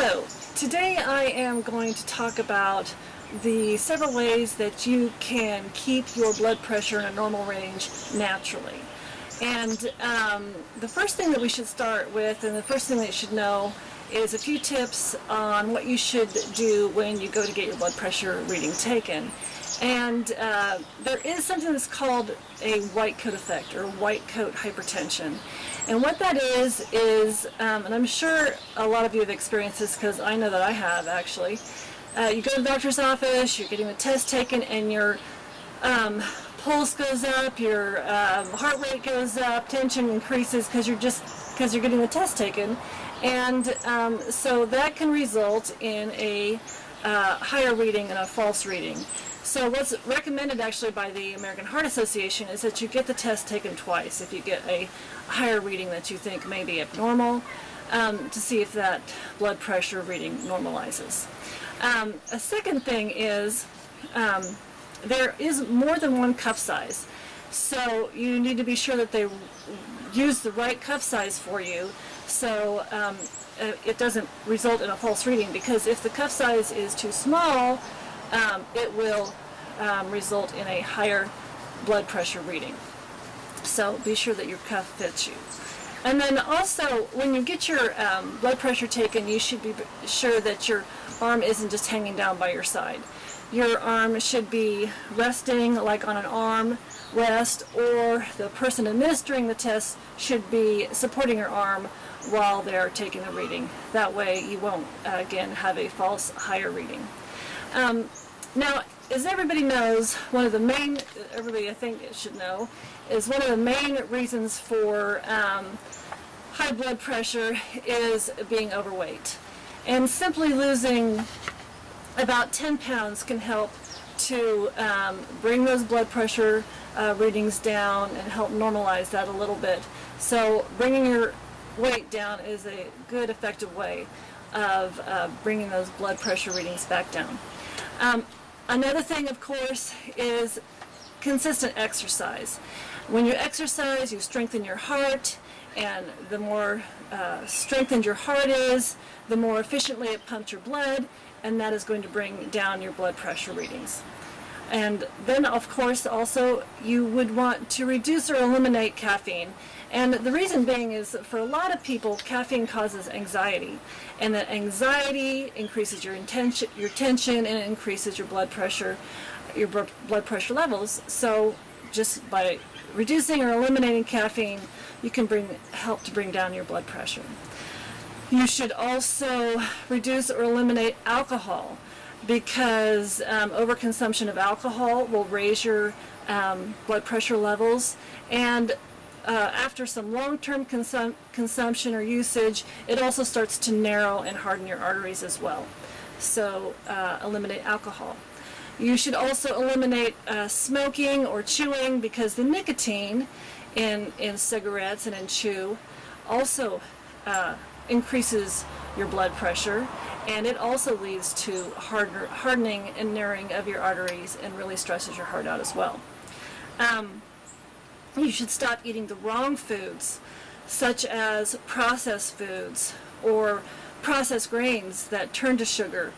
Hello, today I am going to talk about the several ways that you can keep your blood pressure in a normal range naturally. And the first thing that we should start with, and the first thing that you should know, is a few tips on what you should do when you go to get your blood pressure reading taken. And there is something that's called a white coat effect, or white coat hypertension. And what that is, and I'm sure a lot of you have experienced this because I know that I have actually, you go to the doctor's office, you're getting the test taken, and your pulse goes up, your heart rate goes up, tension increases because you're getting the test taken. And so that can result in a higher reading and a false reading. So what's recommended actually by the American Heart Association is that you get the test taken twice if you get a higher reading that you think may be abnormal, to see if that blood pressure reading normalizes. A second thing is there is more than one cuff size. So you need to be sure that they use the right cuff size for you, so it doesn't result in a false reading, because if the cuff size is too small, it will result in a higher blood pressure reading. So be sure that your cuff fits you. And then also, when you get your blood pressure taken, you should be sure that your arm isn't just hanging down by your side. Your arm should be resting, like on an arm rest, or the person administering the test should be supporting your arm while they're taking the reading. That way you won't, again, have a false higher reading. Now, as everybody knows, everybody I think should know, is one of the main reasons for high blood pressure is being overweight. And simply losing about 10 pounds can help to bring those blood pressure readings down and help normalize that a little bit. So bringing your weight down is a good, effective way of bringing those blood pressure readings back down. Another thing, of course, is consistent exercise. When you exercise, you strengthen your heart, and the more strengthened your heart is, the more efficiently it pumps your blood, and that is going to bring down your blood pressure readings. And then, of course, also you would want to reduce or eliminate caffeine. And the reason being is that for a lot of people, caffeine causes anxiety. And that anxiety increases your tension, and it increases your blood pressure levels. So just by reducing or eliminating caffeine, you can help to bring down your blood pressure. You should also reduce or eliminate alcohol, because overconsumption of alcohol will raise your blood pressure levels, and after some long-term consumption or usage, it also starts to narrow and harden your arteries as well. So eliminate alcohol. You should also eliminate smoking or chewing, because the nicotine in cigarettes and in chew also increases your blood pressure, and it also leads to hardening and narrowing of your arteries and really stresses your heart out as well. You should stop eating the wrong foods, such as processed foods or processed grains that turn to sugar.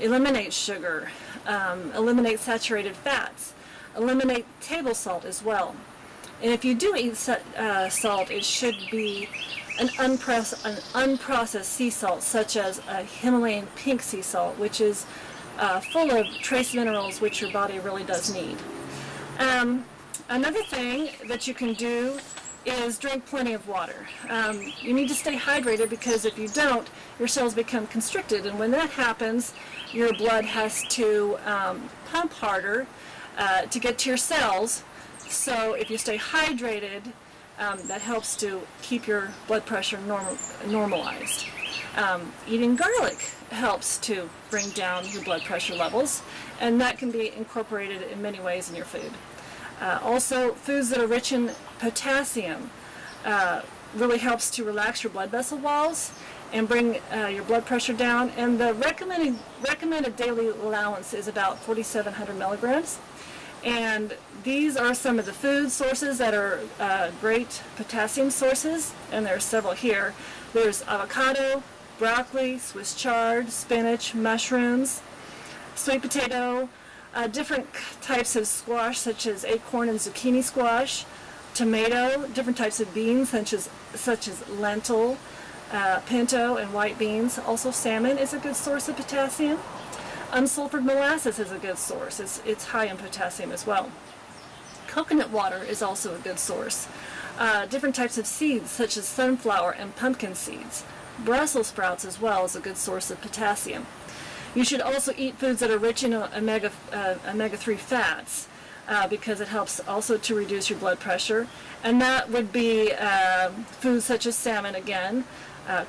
Eliminate sugar, eliminate saturated fats, eliminate table salt as well. And if you do eat salt, it should be an unprocessed sea salt, such as a Himalayan pink sea salt, which is full of trace minerals which your body really does need. Another thing that you can do is drink plenty of water. You need to stay hydrated, because if you don't, your cells become constricted, and when that happens, your blood has to pump harder to get to your cells. So if you stay hydrated, that helps to keep your blood pressure normalized. Eating garlic helps to bring down your blood pressure levels, and that can be incorporated in many ways in your food. Also, foods that are rich in potassium really helps to relax your blood vessel walls and bring your blood pressure down. And the recommended daily allowance is about 4,700 milligrams. And these are some of the food sources that are great potassium sources, and there are several here. There's avocado, broccoli, Swiss chard, spinach, mushrooms, sweet potato, different types of squash such as acorn and zucchini squash, tomato, different types of beans such as lentil, pinto, and white beans. Also salmon is a good source of potassium. Unsulfured molasses is a good source. It's high in potassium as well. Coconut water is also a good source. Different types of seeds such as sunflower and pumpkin seeds. Brussels sprouts as well is a good source of potassium. You should also eat foods that are rich in omega-3 fats because it helps also to reduce your blood pressure. And that would be foods such as salmon again,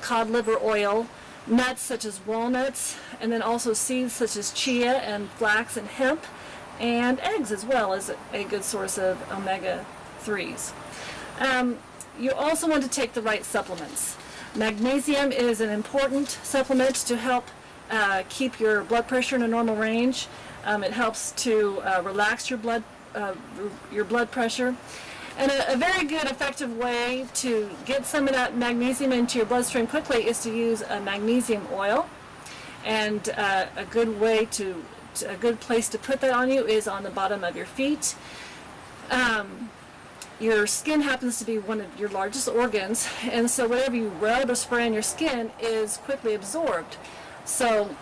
cod liver oil, nuts such as walnuts, and then also seeds such as chia and flax and hemp, and eggs as well as a good source of omega-3s. You also want to take the right supplements. Magnesium is an important supplement to help keep your blood pressure in a normal range. It helps to relax your blood pressure. And a very good, effective way to get some of that magnesium into your bloodstream quickly is to use a magnesium oil. And a good place to put that on you is on the bottom of your feet. Your skin happens to be one of your largest organs, and so whatever you rub or spray on your skin is quickly absorbed. So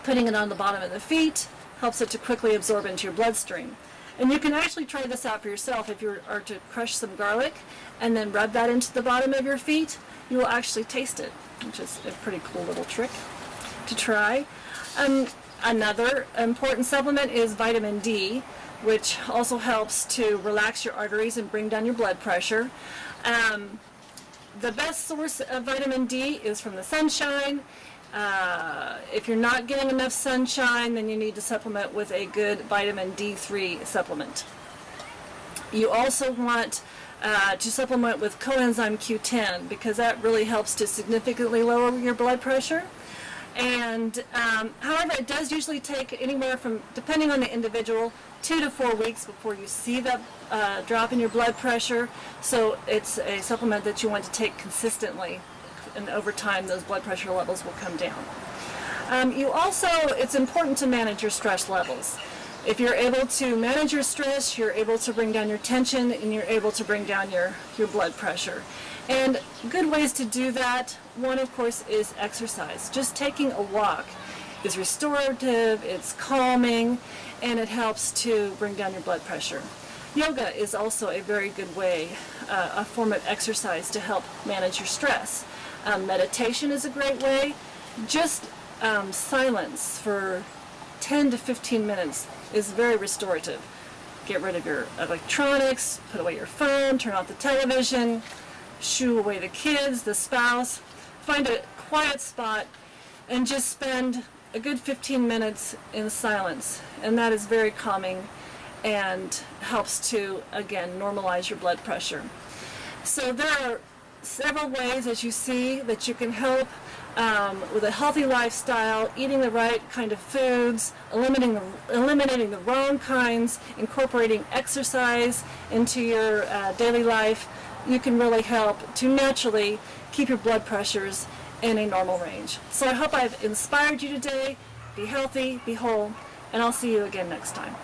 putting it on the bottom of the feet helps it to quickly absorb into your bloodstream. And you can actually try this out for yourself. If you are to crush some garlic and then rub that into the bottom of your feet, you will actually taste it, which is a pretty cool little trick to try. Another important supplement is vitamin D, which also helps to relax your arteries and bring down your blood pressure. The best source of vitamin D is from the sunshine. If you're not getting enough sunshine, then you need to supplement with a good vitamin D3 supplement. You also want to supplement with coenzyme Q10 because that really helps to significantly lower your blood pressure. And however, it does usually take anywhere from, depending on the individual, 2 to 4 weeks before you see that drop in your blood pressure. So it's a supplement that you want to take consistently, and over time those blood pressure levels will come down. It's important to manage your stress levels. If you're able to manage your stress, you're able to bring down your tension and you're able to bring down your blood pressure. And good ways to do that, one of course is exercise. Just taking a walk is restorative, it's calming, and it helps to bring down your blood pressure. Yoga is also a very good way, a form of exercise to help manage your stress. Meditation is a great way. Just silence for 10 to 15 minutes is very restorative. Get rid of your electronics, put away your phone, turn off the television, shoo away the kids, the spouse, find a quiet spot and just spend a good 15 minutes in silence. And that is very calming and helps to, again, normalize your blood pressure. So there are several ways, as you see, that you can help with a healthy lifestyle, eating the right kind of foods, eliminating the wrong kinds, incorporating exercise into your daily life. You can really help to naturally keep your blood pressures in a normal range. So I hope I've inspired you today. Be healthy, be whole, and I'll see you again next time.